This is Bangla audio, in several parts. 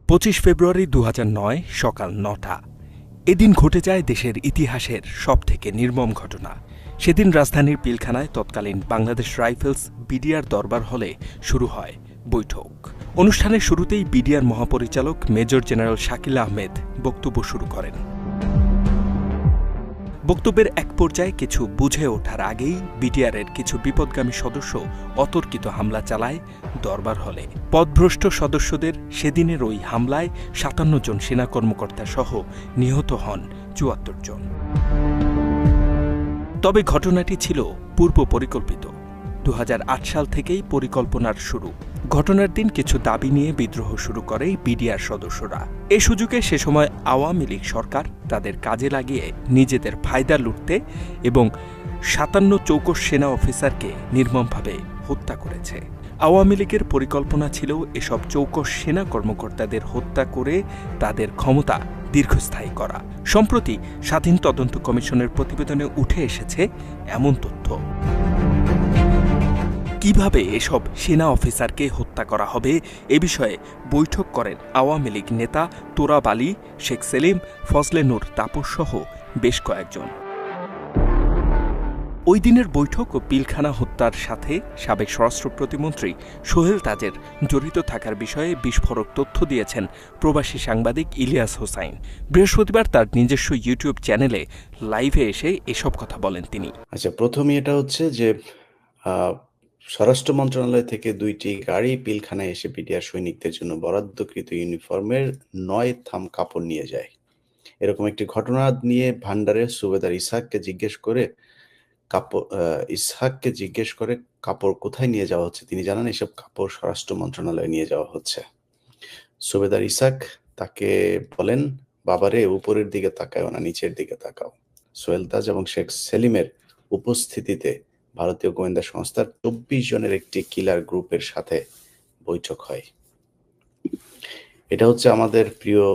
25 ফেব্রুয়ারি 2009 সকাল 9টা। এদিন ঘটে যায় দেশের ইতিহাসের সবথেকে নির্মম ঘটনা। সেদিন রাজধানীর পিলখানায় তৎকালীন বাংলাদেশ রাইফেলস বিডিআর দরবার হলে শুরু হয় বৈঠক। অনুষ্ঠানের শুরুতেই বিডিআর মহাপরিচালক মেজর জেনারেল শাকিল আহমেদ বক্তব্য শুরু করেন। বক্তব্যের এক পর্যায়ে কিছু বুঝে ওঠার আগেই বিডিআরের কিছু বিপদগামী সদস্য অতর্কিত হামলা চালায় দরবার হলে। পদভ্রষ্ট সদস্যদের সেদিনের ওই হামলায় ৫৭ জন সেনা কর্মকর্তা সহ নিহত হন ৭৪ জন। তবে ঘটনাটি ছিল পূর্ব পরিকল্পিত। ২০০৮ সাল থেকেই পরিকল্পনার শুরু। ঘটনার দিন কিছু দাবি নিয়ে বিদ্রোহ শুরু করে বিডিআর সদস্যরা। এ সুযোগে সে সময় আওয়ামী লীগ সরকার তাদের কাজে লাগিয়ে নিজেদের ফায়দা লুটতে এবং ৫৭ চৌকস সেনা অফিসারকে নির্মমভাবে হত্যা করেছে। আওয়ামী লীগের পরিকল্পনা ছিল এসব চৌকস সেনা কর্মকর্তাদের হত্যা করে তাদের ক্ষমতা দীর্ঘস্থায়ী করা। সম্প্রতি স্বাধীন তদন্ত কমিশনের প্রতিবেদনে উঠে এসেছে এমন তথ্য। কিভাবে এসব সেনা অফিসারকে হত্যা করা হবে এ বিষয়ে বৈঠক করেন আওয়ামী লীগ নেতা তোরাব আলী, শেখ সেলিম, ফজলে নূর তাপস সহ বেশ কয়েকজন। ওই দিনের বৈঠক ও পিলখানা হত্যার সাথে সাবেক স্বরাষ্ট্র প্রতিমন্ত্রী সোহেল তাজের জড়িত থাকার বিষয়ে বিস্ফোরক তথ্য দিয়েছেন প্রবাসী সাংবাদিক ইলিয়াস হোসাইন। বৃহস্পতিবার তার নিজস্ব ইউটিউব চ্যানেলে লাইভে এসে এসব কথা বলেন তিনি। প্রথমে এটা হচ্ছে যে স্বরাষ্ট্র মন্ত্রণালয় থেকে ২টি গাড়ি পিলখানায় এসে বিডিআর সৈনিকদের জন্য বরাদ্দকৃত ইউনিফর্মের ৯ থাম কাপড় নিয়ে যায়। এরকম একটি ঘটনা নিয়ে ভান্ডারের সুবেদার ইসহাককে জিজ্ঞেস করে কাপড় কোথায় নিয়ে যাওয়া হচ্ছে। তিনি জানান এসব কাপড় স্বরাষ্ট্র মন্ত্রণালয়ে নিয়ে যাওয়া হচ্ছে। সুবেদার ইসহাক তাকে বলেন, বাবারে উপরের দিকে তাকাও না, নিচের দিকে তাকাও। সোহেল তাজ এবং শেখ সেলিমের উপস্থিতিতে ভারতীয় গোয়েন্দা সংস্থার ২৪ জনের একটি কিলার গ্রুপের সাথে বৈঠক হয়। এটা হচ্ছে আমাদের প্রিয়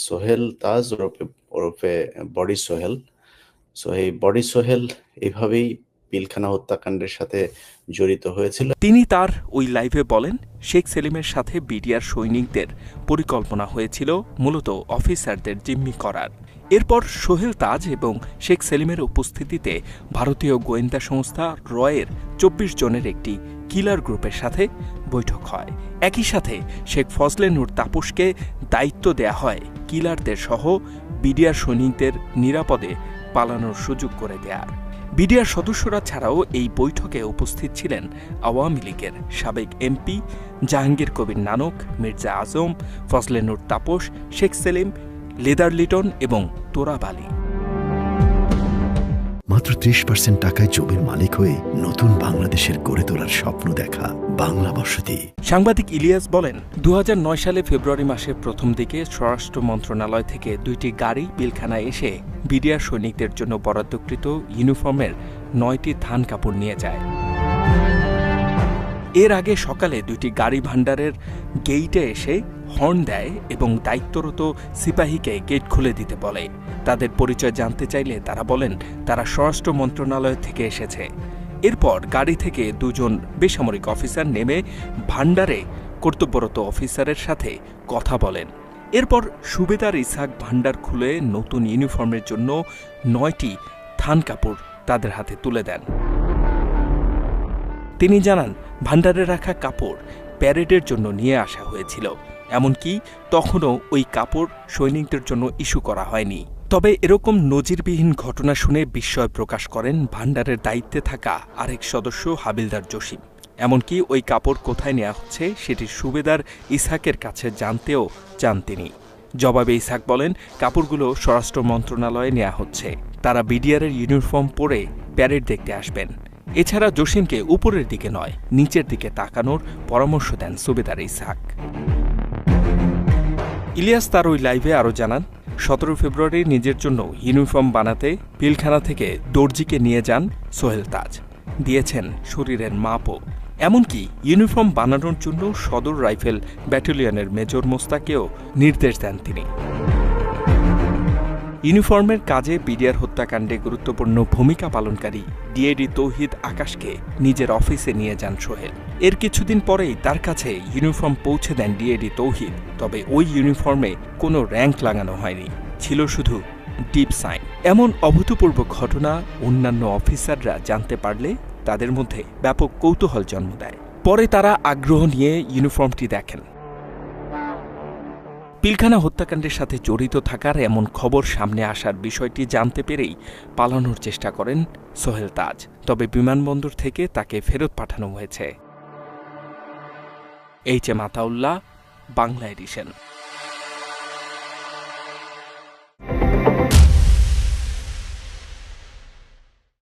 সোহেল তাজ ওরফে বডি সোহেল। এই বডি সোহেল এভাবেই পিলখানা হত্যাকাণ্ডের সাথে জড়িত হয়েছিল। তিনি তার ওই লাইভে বলেন, শেখ সেলিমের সাথে বিডিআর সৈনিকদের পরিকল্পনা হয়েছিল মূলত অফিসারদের জিম্মি করার। এরপর সোহেল তাজ এবং শেখ সেলিমের উপস্থিতিতে ভারতীয় গোয়েন্দা সংস্থা রয়ের ২৪ জনের একটি কিলার গ্রুপের সাথে বৈঠক হয়। একই সাথে শেখ ফজলে নূর তাপসকে দায়িত্ব দেয়া হয় কিলারদের সহ বিডিআর সৈনিকদের নিরাপদে পালানোর সুযোগ করে দেয়ার। বিডিআর সদস্যরা ছাড়াও এই বৈঠকে উপস্থিত ছিলেন আওয়ামী লীগের সাবেক এমপি জাহাঙ্গীর কবির নানক, মির্জা আজম, ফজলে নূর তাপস, শেখ সেলিম, লেদার লিটন এবং তোরাব আলী। মাত্র ৩০% টাকায় জমির মালিক হয়ে নতুন বাংলাদেশের গড়ে তোলার স্বপ্ন দেখা বাংলা বসতি। সাংবাদিক ইলিয়াস বলেন, ২০০৯ সালে ফেব্রুয়ারি মাসের প্রথম দিকে স্বরাষ্ট্র মন্ত্রণালয় থেকে ২টি গাড়ি পিলখানায় এসে বিডিআর সৈনিকদের জন্য বরাদ্দকৃত ইউনিফর্মের ৯টি থান কাপড় নিয়ে যায়। এর আগে সকালে ২টি গাড়ি ভান্ডারের গেইটে এসে হর্ন দেয় এবং দায়িত্বরত সিপাহীকে গেট খুলে দিতে বলে। তাদের পরিচয় জানতে চাইলে তারা বলেন তারা স্বরাষ্ট্র মন্ত্রণালয় থেকে এসেছে। এরপর গাড়ি থেকে ২ জন বেসামরিক অফিসার নেমে ভান্ডারে কর্তব্যরত অফিসারের সাথে কথা বলেন। এরপর সুবেদার ইসহাক ভান্ডার খুলে নতুন ইউনিফর্মের জন্য ৯টি থান কাপড় তাদের হাতে তুলে দেন। তিনি জানান, ভান্ডারে রাখা কাপড় প্যারেডের জন্য নিয়ে আসা হয়েছিল। এমনকি তখনও ওই কাপড় সৈনিকদের জন্য ইস্যু করা হয়নি। তবে এরকম নজিরবিহীন ঘটনা শুনে বিস্ময় প্রকাশ করেন ভান্ডারের দায়িত্বে থাকা আরেক সদস্য হাবিলদার জসিম। এমনকি ওই কাপড় কোথায় নেওয়া হচ্ছে সেটি সুবেদার ইসহাকের কাছে জানতেও চান তিনি। জবাবে ইসহাক বলেন, কাপড়গুলো স্বরাষ্ট্র মন্ত্রণালয়ে নেওয়া হচ্ছে। তারা বিডিআরের ইউনিফর্ম পরে প্যারেড দেখতে আসবেন। এছাড়া জসিমকে উপরের দিকে নয়, নিচের দিকে তাকানোর পরামর্শ দেন সুবেদার ইসহাক। ইলিয়াস তার ওই লাইভে আরও জানান, ১৭ ফেব্রুয়ারি নিজের জন্য ইউনিফর্ম বানাতে পিলখানা থেকে দর্জিকে নিয়ে যান সোহেল তাজ। দিয়েছেন শরীরের মাপও। এমনকি ইউনিফর্ম বানানোর জন্য সদর রাইফেল ব্যাটালিয়নের মেজর মোস্তাকেও নির্দেশ দেন তিনি। ইউনিফর্মের কাজে বিডিআর হত্যাকাণ্ডে গুরুত্বপূর্ণ ভূমিকা পালনকারী ডিএডি তৌহিদ আকাশকে নিজের অফিসে নিয়ে যান সোহেল। এর কিছুদিন পরেই তার কাছে ইউনিফর্ম পৌঁছে দেন ডিএডি তৌহিদ। তবে ওই ইউনিফর্মে কোনো র্যাঙ্ক লাগানো হয়নি, ছিল শুধু ডিপ সাইন। এমন অভূতপূর্ব ঘটনা অন্যান্য অফিসাররা জানতে পারলে তাদের মধ্যে ব্যাপক কৌতূহল জন্ম দেয়। পরে তারা আগ্রহ নিয়ে ইউনিফর্মটি দেখেন। পিলখানা হত্যাকাণ্ডের সাথে জড়িত থাকার এমন খবর সামনে আসার বিষয়টি জানতে পেরেই পালানোর চেষ্টা করেন সোহেল তাজ। তবে বিমানবন্দর থেকে তাকে ফেরত পাঠানো হয়েছে। H M Ataullah, Bangla addition.